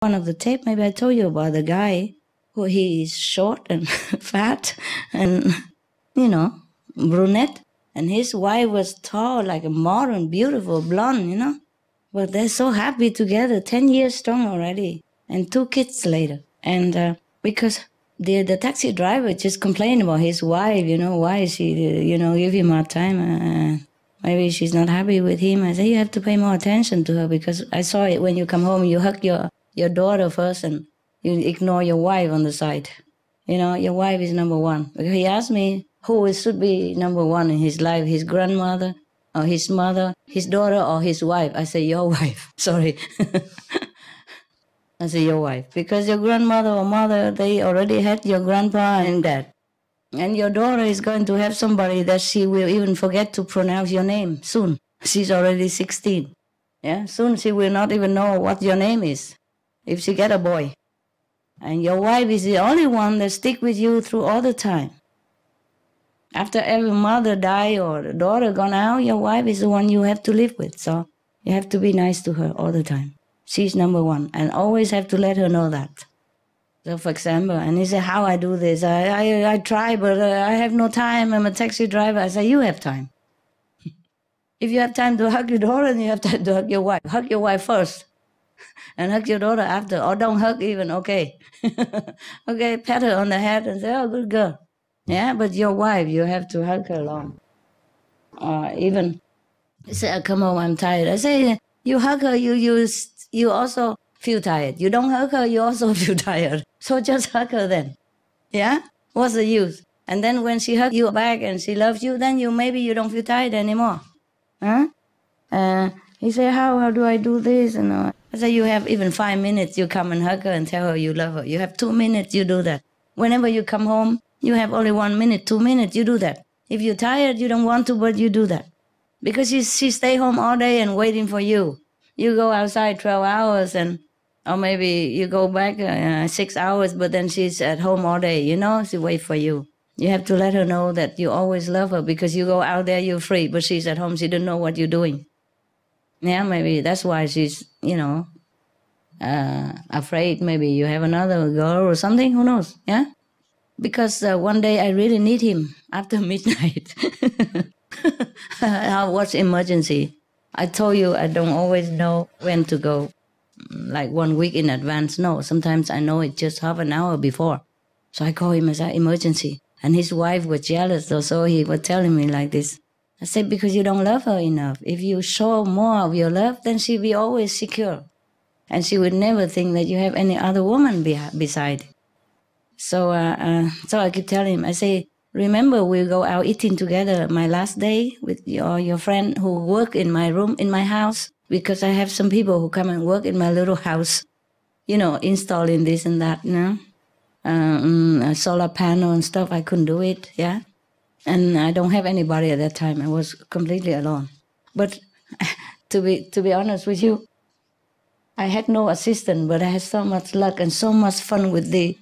one of the tape, maybe I told you about the guy who he is short and fat and, brunette. And his wife was tall, like a modern, beautiful blonde, But they're so happy together, 10 years strong already, and 2 kids later. And because the taxi driver just complained about his wife, why is she, give him hard time. Maybe she's not happy with him. I say, you have to pay more attention to her, because I saw it when you come home, you hug your daughter first and you ignore your wife on the side. Your wife is number one. Because he asked me who should be number one in his life, his grandmother or his mother, his daughter or his wife. I say, your wife. Sorry. I say, your wife. Because your grandmother or mother, they already had your grandpa and dad. And your daughter is going to have somebody that she will even forget to pronounce your name soon. She's already 16. Yeah, soon she will not even know what your name is if she get a boy. And your wife is the only one that stick with you through all the time. After every mother die or the daughter gone out, your wife is the one you have to live with. So you have to be nice to her all the time. She's number one, and always have to let her know that. So, for example, and he said, how I do this? I try, but I have no time. I'm a taxi driver. I say, you have time. If you have time to hug your daughter, then you have time to hug your wife. Hug your wife first, and hug your daughter after. Or don't hug even, okay. Okay, pat her on the head and say, oh, good girl. Yeah, but your wife, you have to hug her along. Even say, come home, I'm tired. I say, you hug her, you also feel tired. You don't hug her, you also feel tired. So just hug her then. Yeah? What's the use? And then when she hugs you back and she loves you, then maybe you don't feel tired anymore. Huh? He said, how do I do this? And I said, you have even 5 minutes, you come and hug her and tell her you love her. You have 2 minutes, you do that. Whenever you come home, you have only 1 minute, 2 minutes, you do that. If you're tired, you don't want to, but you do that. Because she stay home all day and waiting for you. You go outside 12 hours or maybe you go back 6 hours, but then she's at home all day, she wait for you. You have to let her know that you always love her, because you go out there, you're free, but she's at home, she don't know what you're doing. Yeah, maybe that's why she's, afraid maybe you have another girl or something, who knows, yeah? Because one day I really need him after midnight. What's emergency? I told you I don't always know when to go, like 1 week in advance. No, sometimes I know it just half an hour before. So I call him as an emergency. And his wife was jealous, so he was telling me like this. I said, because you don't love her enough. If you show more of your love, then she'll be always secure. And she would never think that you have any other woman beside. So I keep telling him, I say, remember we'll go out eating together my last day with your friend who work in my room, in my house, because I have some people who come and work in my little house, installing this and that, a solar panel and stuff. I couldn't do it, yeah. And I don't have anybody at that time. I was completely alone. But to be honest with you, I had no assistant, but I had so much luck and so much fun with these,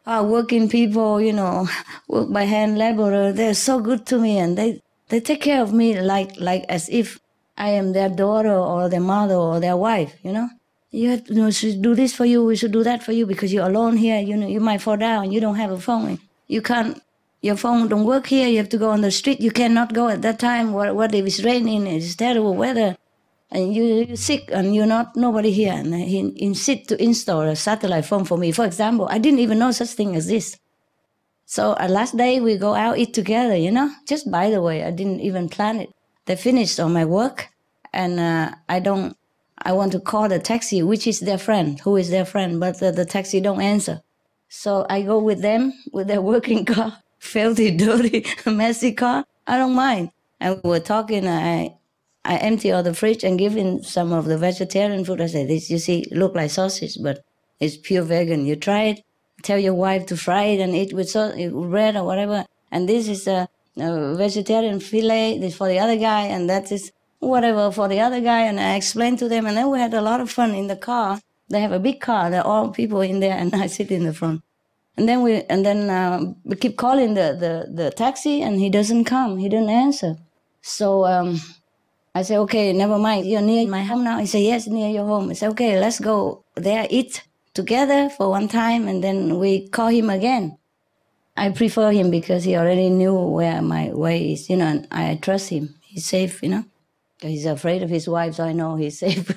working people, work by hand laborer. They're so good to me, and they take care of me like as if I am their daughter or their mother or their wife, You have to, we should do this for you, we should do that for you, because you're alone here, you might fall down, you don't have a phone. You can't, your phone don't work here, you have to go on the street, you cannot go at that time. What if it's raining, it's terrible weather, and you're sick and nobody here. And he insist to install a satellite phone for me. For example, I didn't even know such thing as this. So last day we go out, eat together, Just by the way, I didn't even plan it. They finished all my work, and I want to call the taxi, which is their friend, who is their friend, but the taxi don't answer. So I go with them, with their working car, filthy, dirty, messy car. I don't mind. And we were talking, I empty all the fridge and give him some of the vegetarian food. I say, this, you see, look like sausage, but it's pure vegan. You try it, tell your wife to fry it and eat with bread or whatever. And this is a vegetarian fillet, this for the other guy, and that is whatever for the other guy. And I explained to them, and then we had a lot of fun in the car. They have a big car, there are all people in there, and I sit in the front. And then we keep calling the taxi, and he doesn't come, he didn't answer. So I said, okay, never mind. You're near my home now? He said, yes, near your home. I said, okay, let's go there, eat together for one time, and then we call him again. I prefer him because he already knew where my way is, and I trust him. He's safe, He's afraid of his wife, so I know he's safe.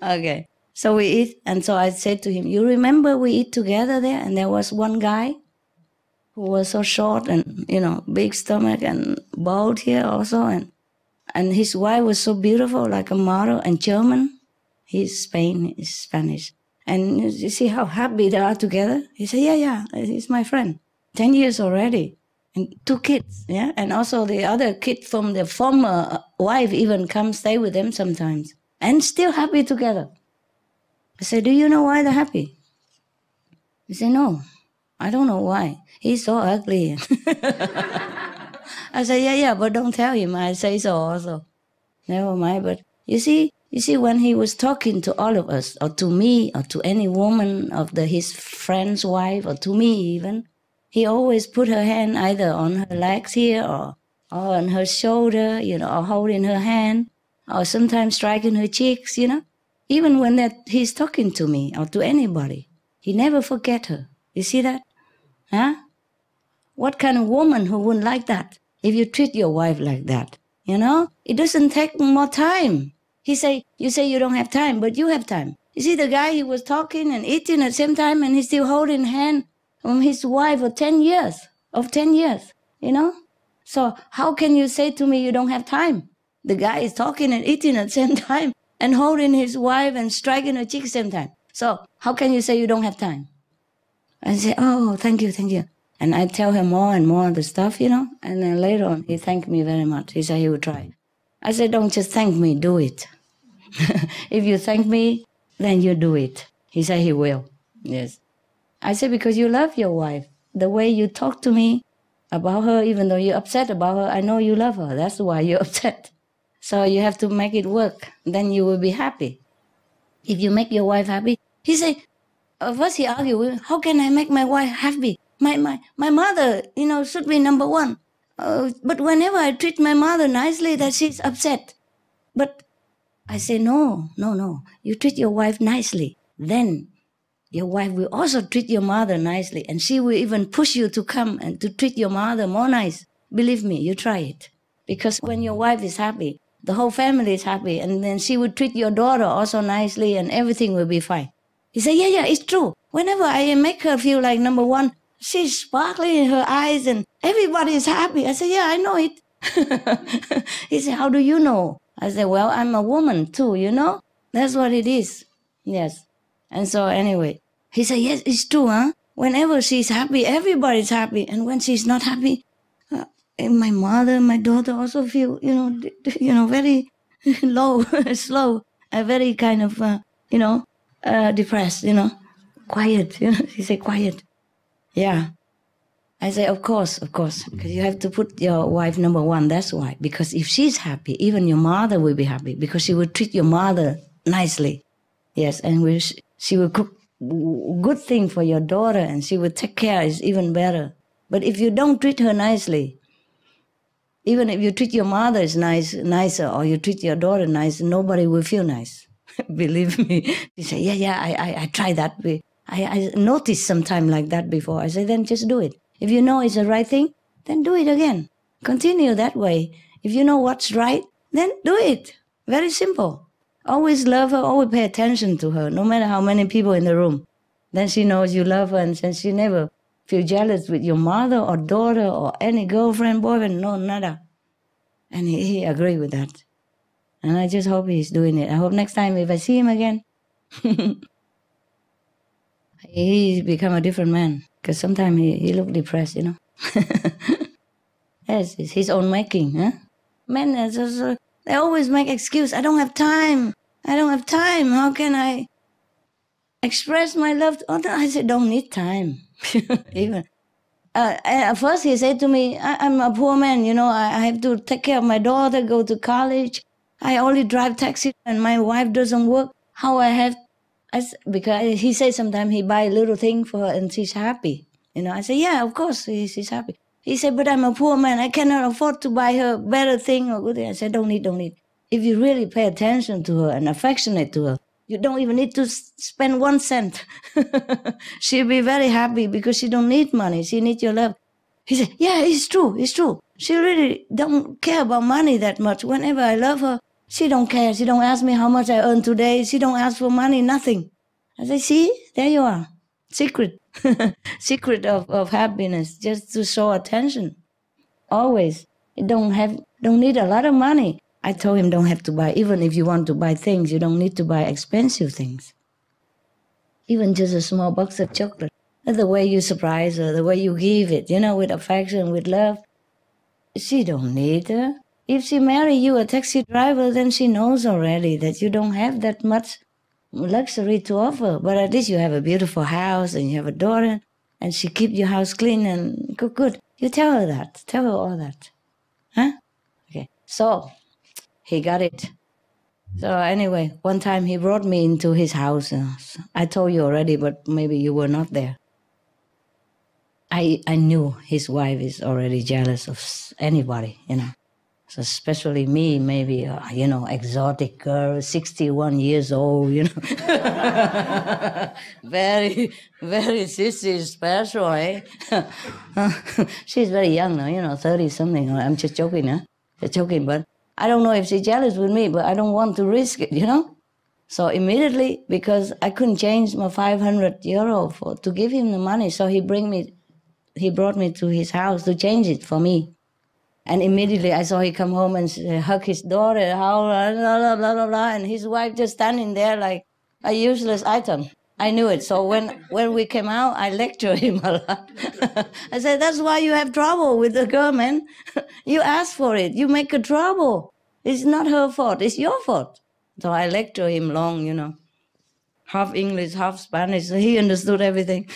Okay. So we eat, and so I said to him, you remember we eat together there? And there was one guy who was so short and, big stomach and bald here also, and his wife was so beautiful, like a model, and German. He's Spanish. And you see how happy they are together? He said, yeah, he's my friend. 10 years already. And 2 kids, yeah? And also the other kid from the former wife even come stay with them sometimes. And still happy together. I said, do you know why they're happy? He said, no, I don't know why. He's so ugly. I said, yeah, but don't tell him. I say so also. Never mind. But you see, when he was talking to all of us, or to me, or to any woman of his friend's wife, or to me even, he always put her hand either on her legs here, or on her shoulder, or holding her hand, or sometimes striking her cheeks, Even when he's talking to me or to anybody, he never forget her. You see that? Huh? What kind of woman who wouldn't like that? If you treat your wife like that, it doesn't take more time. You say you don't have time, but you have time. You see the guy, he was talking and eating at the same time, and he's still holding hand on his wife for 10 years, So how can you say to me you don't have time? The guy is talking and eating at the same time and holding his wife and striking her cheek at the same time. So how can you say you don't have time? I say, oh, thank you. And I tell him more and more of the stuff, and then later on he thanked me very much. He said he would try. I said, don't just thank me, do it. If you thank me, then you do it. He said he will. Yes. I said, because you love your wife. The way you talk to me about her, even though you're upset about her, I know you love her. That's why you're upset. So you have to make it work. Then you will be happy. If you make your wife happy, he said, first he argued, how can I make my wife happy? My mother, should be number one. But whenever I treat my mother nicely, that she's upset. But I say, no. You treat your wife nicely. Then your wife will also treat your mother nicely. And she will even push you to come and to treat your mother more nice. Believe me, you try it. Because when your wife is happy, the whole family is happy. And then she will treat your daughter also nicely and everything will be fine. He said, yeah, it's true. Whenever I make her feel like number one, she's sparkling in her eyes and everybody is happy. I said, yeah, I know it. He said, how do you know? I said, well, I'm a woman too, That's what it is. Yes. And so anyway, he said, yes, it's true, huh? Whenever she's happy, everybody's happy. And when she's not happy, and my mother, my daughter also feel, very low, slow, very kind of, depressed, quiet, He said, quiet. Yeah. I say, of course, because you have to put your wife number one. That's why. Because if she's happy, even your mother will be happy because she will treat your mother nicely. Yes, and she will cook good thing for your daughter and she will take care. It's even better. But if you don't treat her nicely, even if you treat your mother nicer, or you treat your daughter nice, nobody will feel nice. Believe me. She say, yeah, I try that. I noticed sometime like that before. I say, then just do it. If you know it's the right thing, then do it again. Continue that way. If you know what's right, then do it. Very simple. Always love her, always pay attention to her, no matter how many people in the room. Then she knows you love her and she never feel jealous with your mother or daughter or any girlfriend, boyfriend, no, nada. And he agreed with that. And I just hope he's doing it. I hope next time if I see him again, he become a different man. Because sometimes he look depressed, Yes, it's his own making, huh? Men, they always make excuse. I don't have time. How can I express my love? I said, don't need time. Even. At first he said to me, I'm a poor man, I have to take care of my daughter, go to college. I only drive taxi and my wife doesn't work. How I have... because he says sometimes he buy a little thing for her and she's happy. I say, yeah, of course, she's happy. He said, but I'm a poor man. I cannot afford to buy her better thing or good thing. I said, don't need. If you really pay attention to her and affectionate to her, you don't even need to spend 1 cent. She'll be very happy because she don't need money. She needs your love. He said, yeah, it's true. She really don't care about money that much. Whenever I love her, she don't care. She don't ask me how much I earned today. She don't ask for money, nothing. I say, see, there you are. Secret. Secret of happiness, just to show attention. Always. You don't need a lot of money. I told him don't have to buy, even if you want to buy things, you don't need to buy expensive things. Even just a small box of chocolate. The way you surprise her, the way you give it, with affection, with love. She don't need her. If she marry you, a taxi driver, then she knows already that you don't have that much luxury to offer. But at least you have a beautiful house and you have a daughter and she keep your house clean and good. You tell her that. Tell her all that. Huh? Okay. So he got it. So anyway, one time he brought me into his house. I told you already, but maybe you were not there. I knew his wife is already jealous of anybody, So especially me, maybe, exotic girl, 61 years old, Very, very sissy, special, eh? She's very young now, 30-something. I'm just joking, huh? Just joking, but I don't know if she's jealous with me, but I don't want to risk it, So immediately, because I couldn't change my 500 euro to give him the money, so he brought me to his house to change it for me. And immediately I saw he come home and hug his daughter, blah, blah, blah, blah, blah, and his wife just standing there like a useless item. I knew it. So when we came out, I lectured him a lot. I said, that's why you have trouble with the girl, man. You ask for it. You make her trouble. It's not her fault. It's your fault. So I lectured him long, half English, half Spanish. So he understood everything.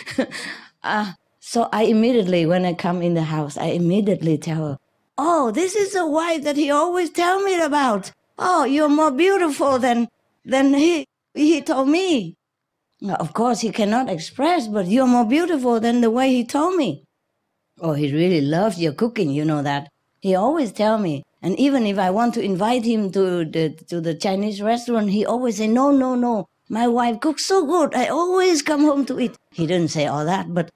So I immediately, when I come in the house, I immediately tell her, oh, this is the wife that he always tell me about. Oh, you're more beautiful than he told me. Now, of course, he cannot express, but you're more beautiful than the way he told me. Oh, he really loves your cooking, you know that. He always tell me. And even if I want to invite him to the Chinese restaurant, he always say, no. My wife cooks so good. I always come home to eat. He didn't say all that, but...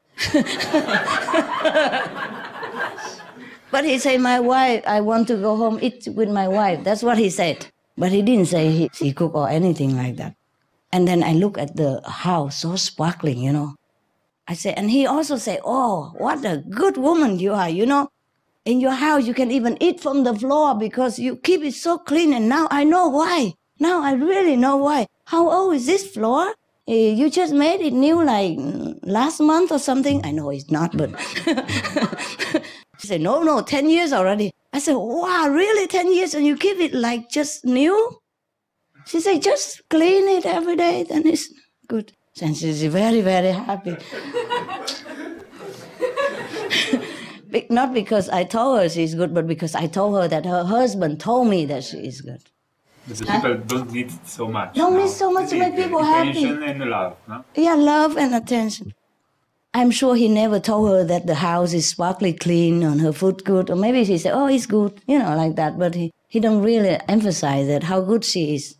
But he said, my wife, I want to go home eat with my wife. That's what he said. But he didn't say he cook or anything like that. And then I look at the house, so sparkling, I say, and he also say, oh, what a good woman you are, In your house, you can even eat from the floor because you keep it so clean. And now I know why. Now I really know why. How old is this floor? You just made it new like last month or something. I know it's not, but... She said, no, 10 years already. I said, wow, really 10 years and you keep it like just new? She said, just clean it every day, then it's good. And she's very, very happy. Not because I told her she's good, but because I told her that her husband told me that she is good. But the people don't need so much. Don't need so much to make people happy. Attention and love, no? Yeah, love and attention. I'm sure he never told her that the house is sparkly clean and her food good. Or maybe he said, oh, it's good, like that. But he don't really emphasize that, how good she is,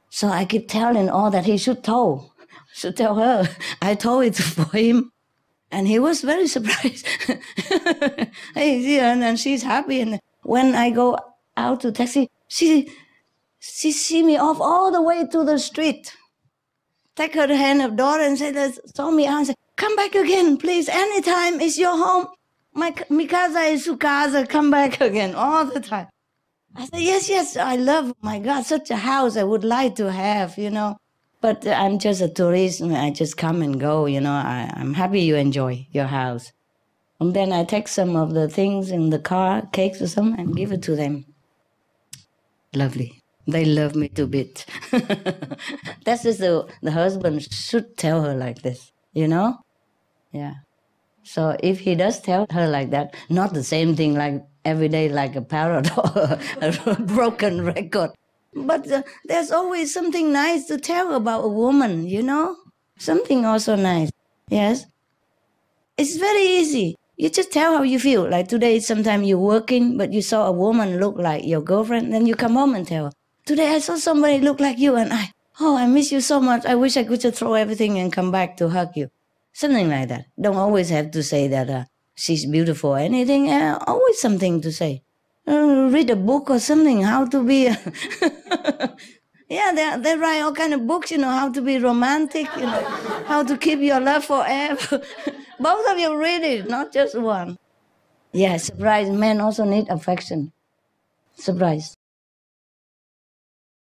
So I keep telling all that he should tell her. I told it for him. And he was very surprised. And she's happy. And when I go out to taxi, she see me off all the way to the street. Take her hand of daughter and say, saw me out and say, come back again, please. Anytime it's your home. Mi casa is su casa. Come back again all the time. I said, yes, I love, my God, such a house I would like to have, But I'm just a tourist. I just come and go, I'm happy you enjoy your house. And then I take some of the things in the car, cakes or something, and give it to them. Lovely. They love me to bit. That's just the husband should tell her like this, Yeah. So if he does tell her like that, not the same thing like every day like a parrot or a broken record, but there's always something nice to tell about a woman, Something also nice. Yes. It's very easy. You just tell how you feel. Like today, sometimes you're working, but you saw a woman look like your girlfriend, then you come home and tell her, today I saw somebody look like you, and I miss you so much. I wish I could just throw everything and come back to hug you. Something like that. Don't always have to say that she's beautiful or anything. Always something to say. Read a book or something, how to be... Yeah, they write all kind of books, how to be romantic, how to keep your love forever. Both of you read it, not just one. Yeah, surprise. Men also need affection. Surprise.